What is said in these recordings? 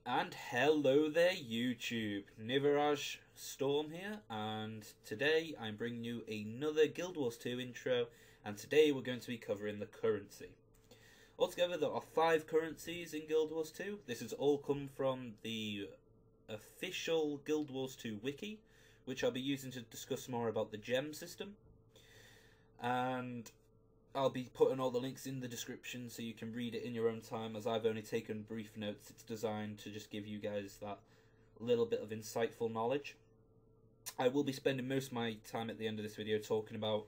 And hello there YouTube, Niviraj Storm here, and today I'm bringing you another Guild Wars 2 intro, and today we're going to be covering the currency. Altogether there are 5 currencies in Guild Wars 2. This has all come from the official Guild Wars 2 wiki, which I'll be using to discuss more about the gem system. And I'll be putting all the links in the description so you can read it in your own time, as I've only taken brief notes. It's designed to just give you guys that little bit of insightful knowledge. I will be spending most of my time at the end of this video talking about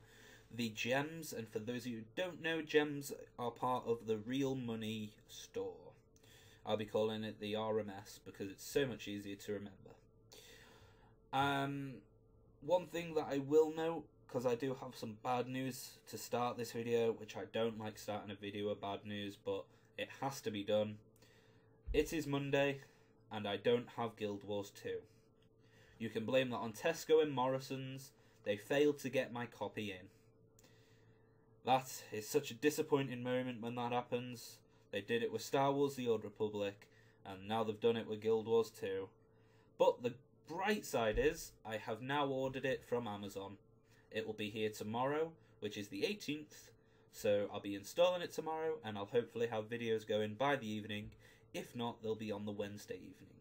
the gems, and for those of you who don't know, gems are part of the real money store. I'll be calling it the RMS because it's so much easier to remember. One thing that I will note, because I do have some bad news to start this video, which I don't like starting a video with bad news, but it has to be done. It is Monday, and I don't have Guild Wars 2. You can blame that on Tesco and Morrison's. They failed to get my copy in. That is such a disappointing moment when that happens. They did it with Star Wars The Old Republic, and now they've done it with Guild Wars 2. But the bright side is, I have now ordered it from Amazon. It will be here tomorrow, which is the 18th, so I'll be installing it tomorrow, and I'll hopefully have videos going by the evening. If not, they'll be on the Wednesday evening.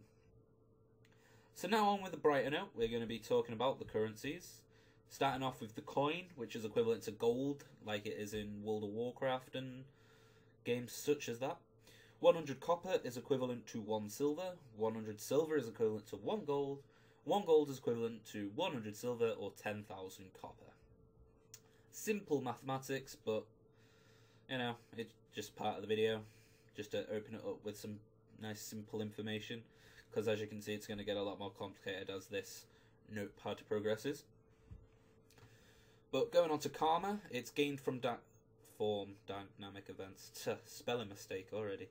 So now on with the brighter note, we're going to be talking about the currencies. Starting off with the coin, which is equivalent to gold, like it is in World of Warcraft and games such as that. 100 copper is equivalent to 1 silver, 100 silver is equivalent to 1 gold, 1 gold is equivalent to 100 silver or 10,000 copper. Simple mathematics, but, you know, it's just part of the video, just to open it up with some nice simple information, because as you can see it's going to get a lot more complicated as this notepad progresses. But going on to karma, it's gained from dynamic events. Spelling mistake already.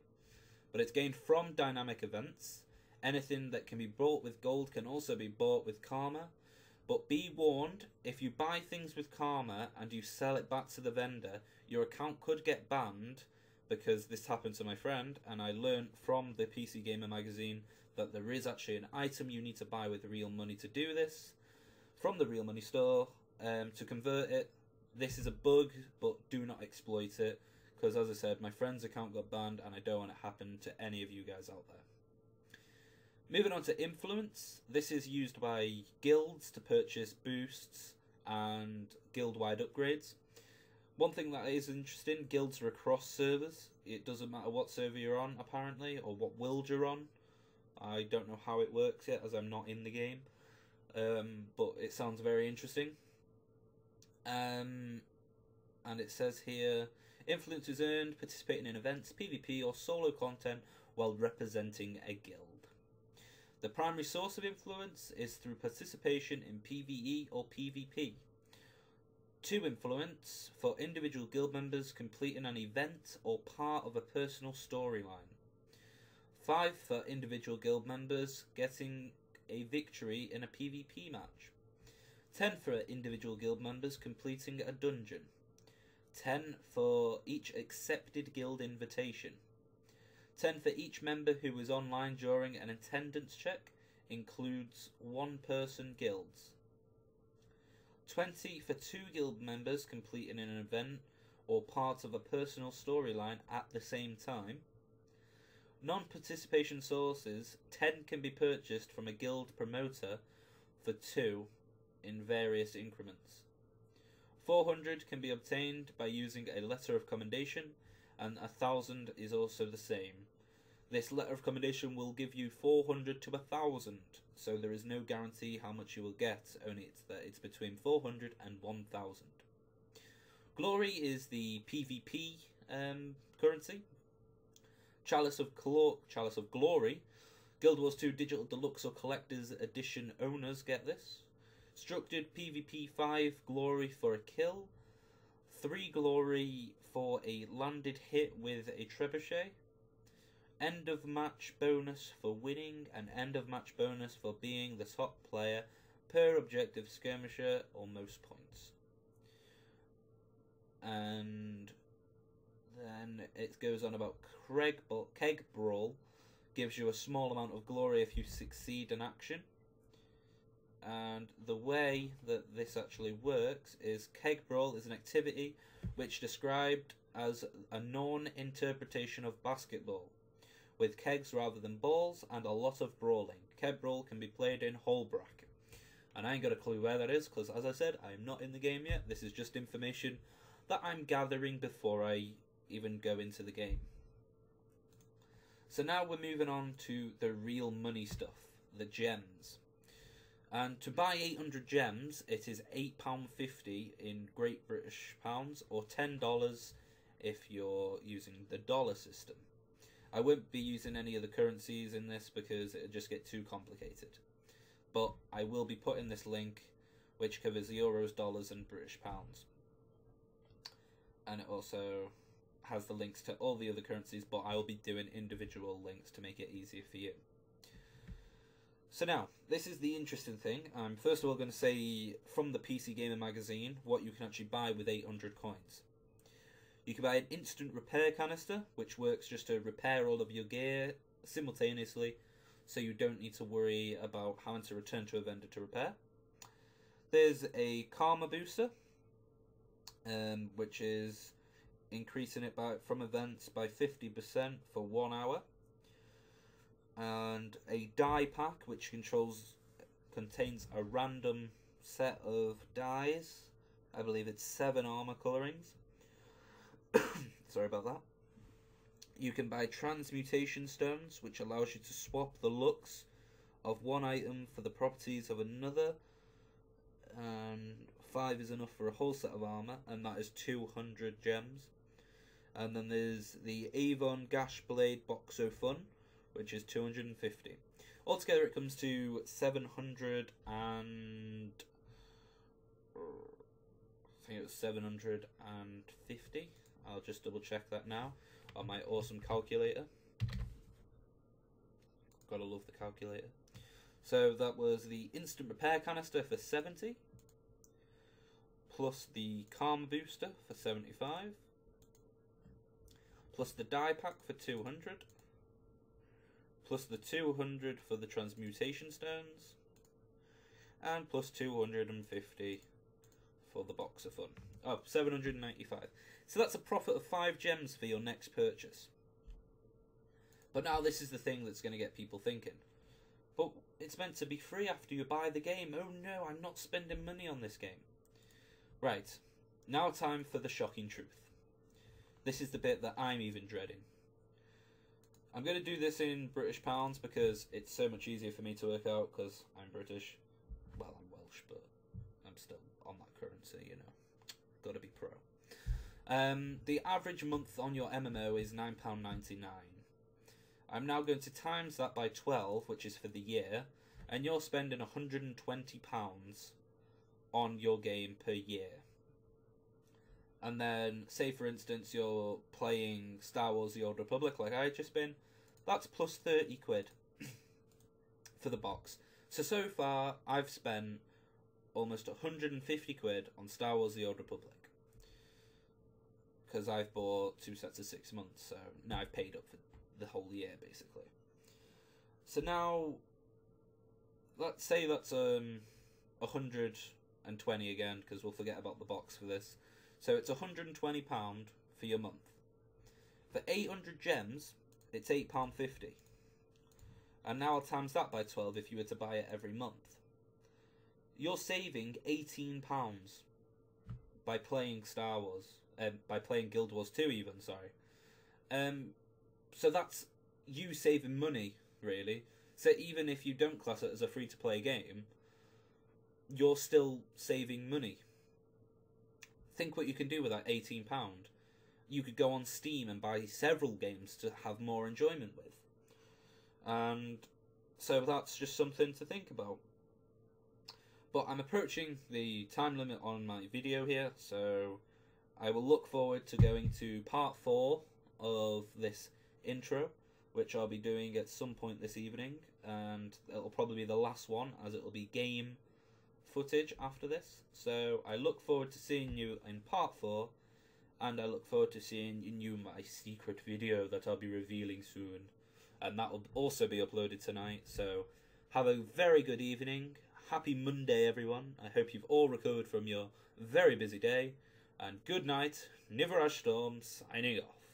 But it's gained from dynamic events. Anything that can be bought with gold can also be bought with karma. But be warned, if you buy things with karma and you sell it back to the vendor, your account could get banned, because this happened to my friend, and I learned from the PC Gamer magazine that there is actually an item you need to buy with real money to do this, from the real money store, to convert it. This is a bug, but do not exploit it, because as I said, my friend's account got banned and I don't want it to happen to any of you guys out there. Moving on to influence, this is used by guilds to purchase boosts and guild-wide upgrades. One thing that is interesting, guilds are across servers. It doesn't matter what server you're on, apparently, or what world you're on. I don't know how it works yet, as I'm not in the game. But it sounds very interesting. And it says here, influence is earned participating in events, PvP or solo content while representing a guild. The primary source of influence is through participation in PvE or PvP. 2 influence for individual guild members completing an event or part of a personal storyline. 5 for individual guild members getting a victory in a PvP match. 10 for individual guild members completing a dungeon. 10 for each accepted guild invitation. 10 for each member who is online during an attendance check, includes 1-person guilds. 20 for 2 guild members completing an event or part of a personal storyline at the same time. Non-participation sources, 10 can be purchased from a guild promoter for 2 in various increments. 400 can be obtained by using a letter of commendation, and 1,000 is also the same. This letter of commendation will give you 400 to 1,000, so there is no guarantee how much you will get, only it's between 400 and 1,000. Glory is the PvP currency. Chalice of Glory. Guild Wars 2 Digital Deluxe or Collector's Edition owners get this. Structured PvP 5 glory for a kill. 3 glory for a landed hit with a trebuchet. End of match bonus for winning, and end of match bonus for being the top player per objective skirmisher or most points. And then it goes on about Keg Brawl. gives you a small amount of glory if you succeed in action. And the way that this actually works is keg brawl is an activity which described as a non-interpretation of basketball, with kegs rather than balls and a lot of brawling. Keg brawl can be played in Holbrack. And I ain't got a clue where that is, because as I said, I am not in the game yet. This is just information that I'm gathering before I even go into the game. So now we're moving on to the real money stuff, the gems. And to buy 800 gems, it is £8.50 in Great British Pounds, or $10 if you're using the dollar system. I won't be using any of the currencies in this because it would just get too complicated. But I will be putting this link, which covers euros, dollars, and British pounds. And it also has the links to all the other currencies, but I will be doing individual links to make it easier for you. So now, this is the interesting thing. I'm first of all going to say from the PC Gamer magazine what you can actually buy with 800 coins. You can buy an instant repair canister, which works just to repair all of your gear simultaneously, so you don't need to worry about having to return to a vendor to repair. There's a karma booster, which is increasing it from events by 50% for 1 hour. And a die pack, which contains a random set of dies. I believe it's 7 armor colorings. Sorry about that. You can buy transmutation stones, which allows you to swap the looks of one item for the properties of another. And 5 is enough for a whole set of armor, and that is 200 gems. And then there's the Avon Gash Blade Boxo Fun, which is 250. Altogether it comes to 700 and... I think it was 750. I'll just double check that now on my awesome calculator. Gotta love the calculator. So that was the instant repair canister for 70, plus the karma booster for 75, plus the die pack for 200, plus the 200 for the transmutation stones, and plus 250 for the box of fun. Oh, 795. So that's a profit of 5 gems for your next purchase. But now this is the thing that's going to get people thinking. But it's meant to be free after you buy the game. Oh no, I'm not spending money on this game. Right, now time for the shocking truth. This is the bit that I'm even dreading. I'm going to do this in British pounds because it's so much easier for me to work out because I'm British. Well, I'm Welsh, but I'm still on that currency, you know. Gotta be pro. The average month on your MMO is £9.99. I'm now going to times that by 12, which is for the year, and you're spending £120 on your game per year. And then, say for instance, you're playing Star Wars The Old Republic like I've just been, that's plus 30 quid for the box. So far, I've spent almost 150 quid on Star Wars The Old Republic. Because I've bought 2 sets of 6 months, so now I've paid up for the whole year, basically. So now, let's say that's 120 again, because we'll forget about the box for this. So it's £120 for your month. For 800 gems, it's £8.50. And now I'll times that by 12 if you were to buy it every month. You're saving £18 by playing Star Wars. By playing Guild Wars 2 even, sorry. So that's you saving money, really. So even if you don't class it as a free-to-play game, you're still saving money. Think what you can do with that £18. You could go on Steam and buy several games to have more enjoyment with. And so that's just something to think about. But I'm approaching the time limit on my video here, so I will look forward to going to part 4 of this intro, which I'll be doing at some point this evening, and it'll probably be the last one, as it'll be game footage after this. So I look forward to seeing you in part 4, and I look forward to seeing you in my secret video that I'll be revealing soon. and that will also be uploaded tonight. So have a very good evening. Happy Monday, everyone. I hope you've all recovered from your very busy day, and good night. Niveraj Storm signing off.